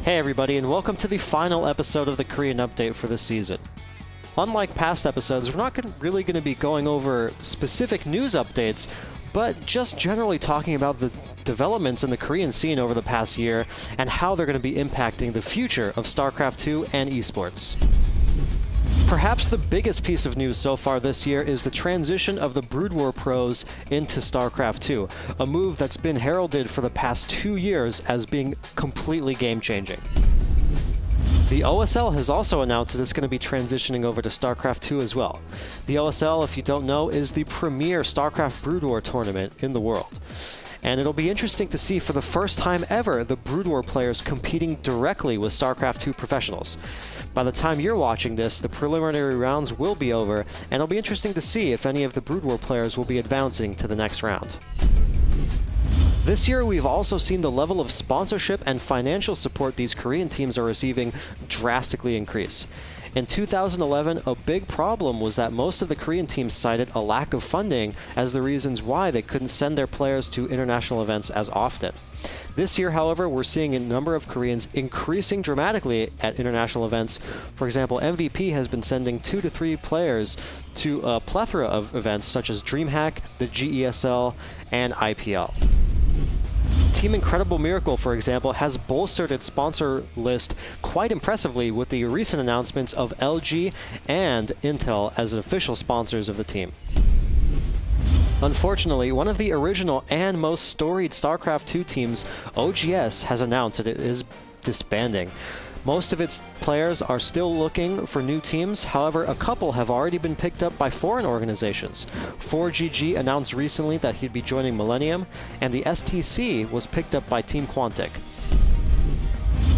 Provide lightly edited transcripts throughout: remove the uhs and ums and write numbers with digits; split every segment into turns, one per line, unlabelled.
Hey everybody, and welcome to the final episode of the Korean update for this season. Unlike past episodes, we're not really going to be going over specific news updates, but just generally talking about the developments in the Korean scene over the past year and how they're going to be impacting the future of StarCraft 2 and esports. Perhaps the biggest piece of news so far this year is the transition of the Brood War pros into StarCraft 2, a move that's been heralded for the past 2 years as being completely game-changing. The OSL has also announced that it's going to be transitioning over to StarCraft 2 as well. The OSL, if you don't know, is the premier StarCraft Brood War tournament in the world. And it'll be interesting to see for the first time ever the Brood War players competing directly with StarCraft 2 professionals. By the time you're watching this, the preliminary rounds will be over, and it'll be interesting to see if any of the Brood War players will be advancing to the next round. This year, we've also seen the level of sponsorship and financial support these Korean teams are receiving drastically increase. In 2011, a big problem was that most of the Korean teams cited a lack of funding as the reasons why they couldn't send their players to international events as often. This year, however, we're seeing a number of Koreans increasing dramatically at international events. For example, MVP has been sending 2 to 3 players to a plethora of events such as DreamHack, the GESL, and IPL. Team Incredible Miracle, for example, has bolstered its sponsor list quite impressively with the recent announcements of LG and Intel as official sponsors of the team. Unfortunately, one of the original and most storied StarCraft 2 teams, OGS, has announced that it is disbanding. Most of its players are still looking for new teams, however, a couple have already been picked up by foreign organizations. 4GG announced recently that he'd be joining Millennium, and the STC was picked up by Team Quantic.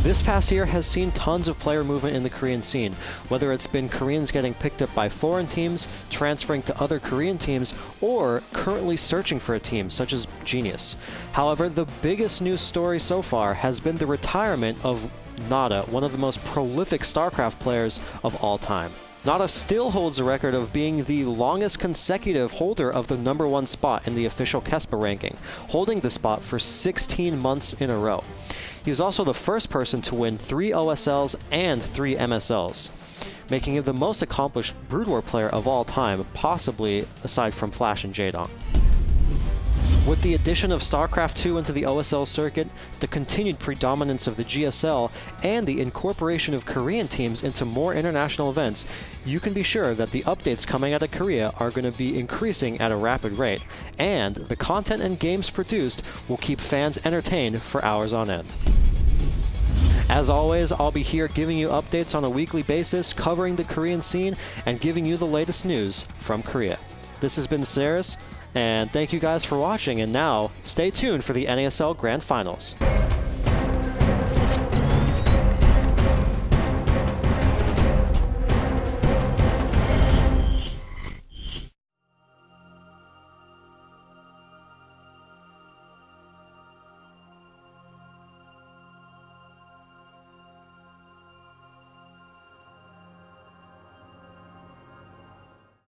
This past year has seen tons of player movement in the Korean scene, whether it's been Koreans getting picked up by foreign teams, transferring to other Korean teams, or currently searching for a team, such as Genius. However, the biggest news story so far has been the retirement of Nada, one of the most prolific StarCraft players of all time. Nada still holds the record of being the longest consecutive holder of the #1 spot in the official KESPA ranking, holding the spot for 16 months in a row. He was also the first person to win 3 OSLs and 3 MSLs, making him the most accomplished Brood War player of all time, possibly aside from Flash and Jaedong. With the addition of StarCraft 2 into the OSL circuit, the continued predominance of the GSL, and the incorporation of Korean teams into more international events, you can be sure that the updates coming out of Korea are going to be increasing at a rapid rate, and the content and games produced will keep fans entertained for hours on end. As always, I'll be here giving you updates on a weekly basis, covering the Korean scene, and giving you the latest news from Korea. This has been Xeris, and thank you guys for watching, and now, stay tuned for the NASL Grand Finals.